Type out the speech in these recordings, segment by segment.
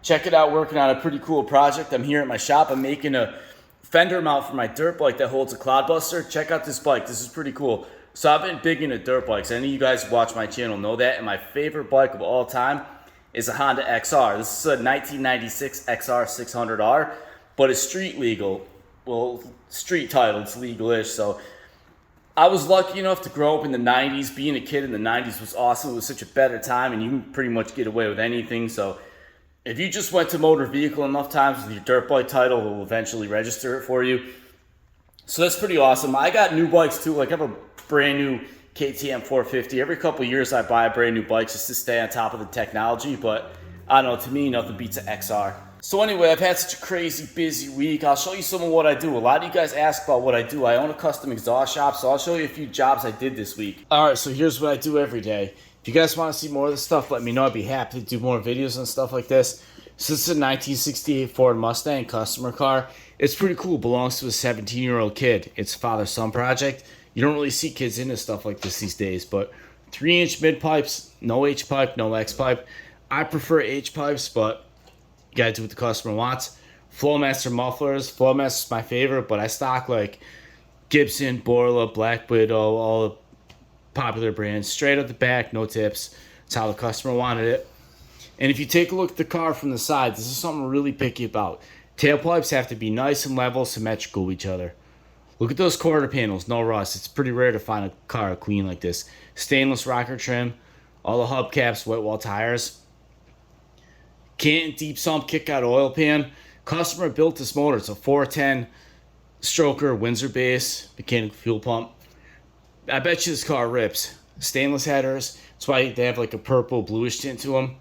Check it out, working on a pretty cool project. I'm here at my shop. I'm making a fender mount for my dirt bike that holds a Clodbuster. Check out this bike. This is pretty cool. So I've been big into dirt bikes. Any of you guys who watch my channel know that. And my favorite bike of all time is a Honda XR. This is a 1996 XR 600R, but it's street legal. Well, street title, it's legal-ish. So I was lucky enough to grow up in the 90s. Being a kid in the 90s was awesome. It was such a better time, and you can pretty much get away with anything. So if you just went to motor vehicle enough times with your dirt bike title, it will eventually register it for you. So that's pretty awesome. I got new bikes too. Like I have a brand new KTM 450. Every couple of years I buy a brand new bike just to stay on top of the technology. But I don't know, to me, nothing beats an XR. So anyway, I've had such a crazy busy week. I'll show you some of what I do. A lot of you guys ask about what I do. I own a custom exhaust shop, so I'll show you a few jobs I did this week. All right, so here's what I do every day. If you guys want to see more of this stuff, let me know. I'd be happy to do more videos and stuff like this. So this is a 1968 Ford Mustang customer car. It's pretty cool. It belongs to a 17-year-old kid. It's a father-son project. You don't really see kids into stuff like this these days, but 3-inch mid-pipes, no H-pipe, no X-pipe. I prefer H-pipes, but you gotta do what the customer wants. Flowmaster mufflers. Flowmaster's my favorite, but I stock like Gibson, Borla, Black Widow, all the popular brands. Straight up the back, no tips. That's how the customer wanted it. And if you take a look at the car from the side, this is something I'm really picky about. Tailpipes have to be nice and level, symmetrical with each other. Look at those quarter panels, no rust. It's pretty rare to find a car clean like this. Stainless rocker trim, all the hubcaps, wet wall tires. Canton deep sump kick out oil pan. Customer built this motor. It's a 410 stroker Windsor base mechanical fuel pump. I bet you this car rips. Stainless headers. That's why they have like a purple bluish tint to them.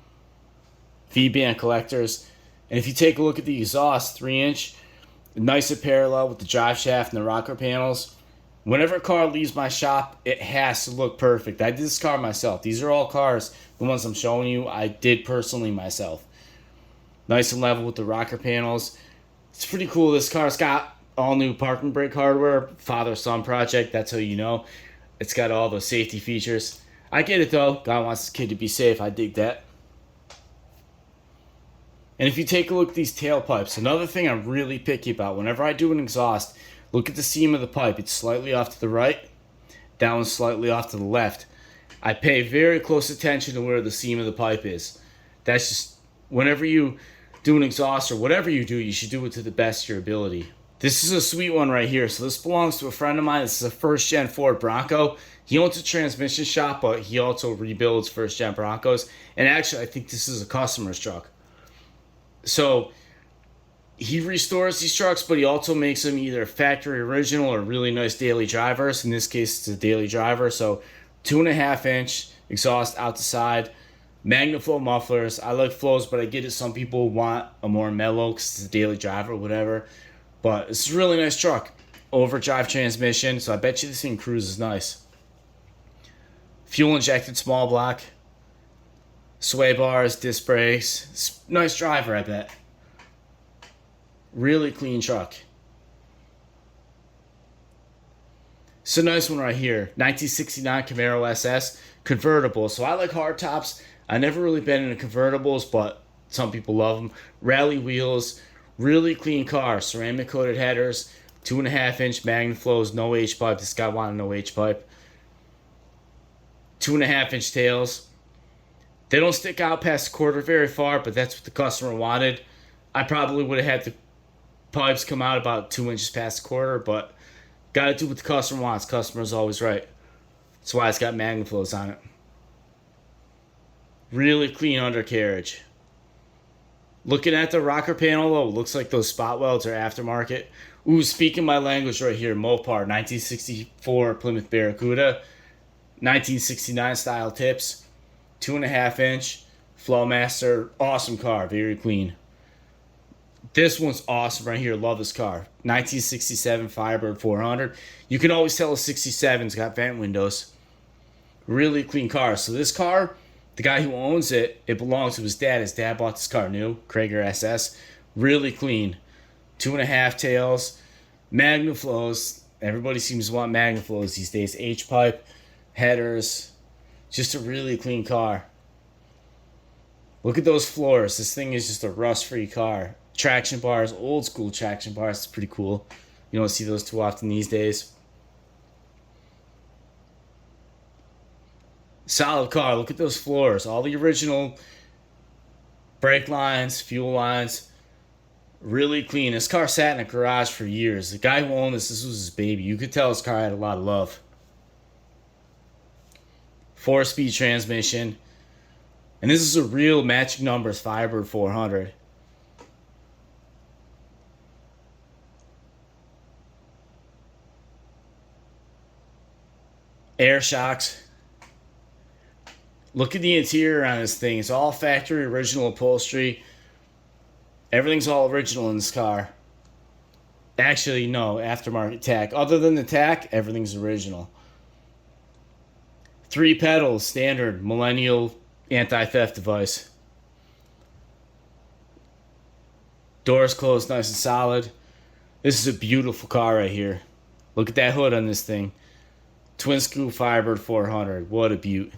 V-band collectors. And if you take a look at the exhaust, 3-inch, nice and parallel with the drive shaft and the rocker panels. Whenever a car leaves my shop, it has to look perfect. I did this car myself. These are all cars, the ones I'm showing you, I did personally myself. Nice and level with the rocker panels. It's pretty cool. This car's got all new parking brake hardware. Father-son project, that's how you know. It's got all the safety features. I get it though. God wants his kid to be safe. I dig that. And if you take a look at these tailpipes, another thing I'm really picky about, whenever I do an exhaust, look at the seam of the pipe. It's slightly off to the right, that one's slightly off to the left. I pay very close attention to where the seam of the pipe is. That's just, whenever you do an exhaust or whatever you do, you should do it to the best of your ability. This is a sweet one right here. So this belongs to a friend of mine. This is a first-gen Ford Bronco. He owns a transmission shop, but he also rebuilds first-gen Broncos. And actually, I think this is a customer's truck. So he restores these trucks, but he also makes them either factory original or really nice daily drivers. In this case, it's a daily driver. So 2.5-inch exhaust out the side, MagnaFlow mufflers. I like flows, but I get it. Some people want a more mellow because it's a daily driver or whatever. But it's a really nice truck. Overdrive transmission, so I bet you this thing cruises nice. Fuel injected small block. Sway bars, disc brakes. Nice driver, I bet. Really clean truck. It's a nice one right here. 1969 Camaro SS. Convertible. So I like hardtops. I never really been into convertibles, but some people love them. Rally wheels. Really clean car. Ceramic coated headers. 2.5-inch MagnaFlows. No H-pipe. This guy wanted no H-pipe. 2.5-inch tails. They don't stick out past the quarter very far, but that's what the customer wanted. I probably would have had the pipes come out about 2 inches past the quarter, but gotta do what the customer wants. Customer's always right. That's why it's got MagnaFlows on it. Really clean undercarriage. Looking at the rocker panel, though, looks like those spot welds are aftermarket. Ooh, speaking my language right here, Mopar, 1964 Plymouth Barracuda, 1969 style tips. 2.5-inch Flowmaster, awesome car, very clean. This one's awesome right here, love this car. 1967 Firebird 400. You can always tell a 67's got vent windows. Really clean car. So this car, the guy who owns it, it belongs to his dad. His dad bought this car new, Krager SS. Really clean. 2.5 tails, MagnaFlows. Everybody seems to want MagnaFlows these days. H-pipe, headers. Just a really clean car. Look at those floors. This thing is just a rust-free car. Traction bars, old school traction bars. It's pretty cool. You don't see those too often these days. Solid car. Look at those floors. All the original brake lines, fuel lines. Really clean. This car sat in a garage for years. The guy who owned this was his baby. You could tell this car had a lot of love. 4-speed transmission. And this is a real matching numbers Firebird 400. Air shocks. Look at the interior on this thing. It's all factory original upholstery. Everything's all original in this car. Actually, no, aftermarket tack. Other than the tack, everything's original. 3 pedals, standard millennial anti-theft device. Doors closed nice and solid. This is a beautiful car right here. Look at that hood on this thing. Twin screw Firebird 400. What a beaut.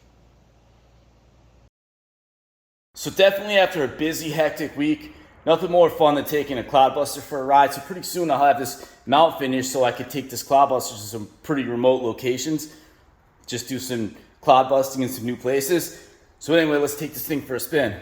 So definitely after a busy, hectic week, nothing more fun than taking a Clodbuster for a ride. So pretty soon I'll have this mount finished so I could take this Clodbuster to some pretty remote locations. Just do some clod busting in some new places. So anyway, let's take this thing for a spin.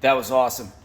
That was awesome.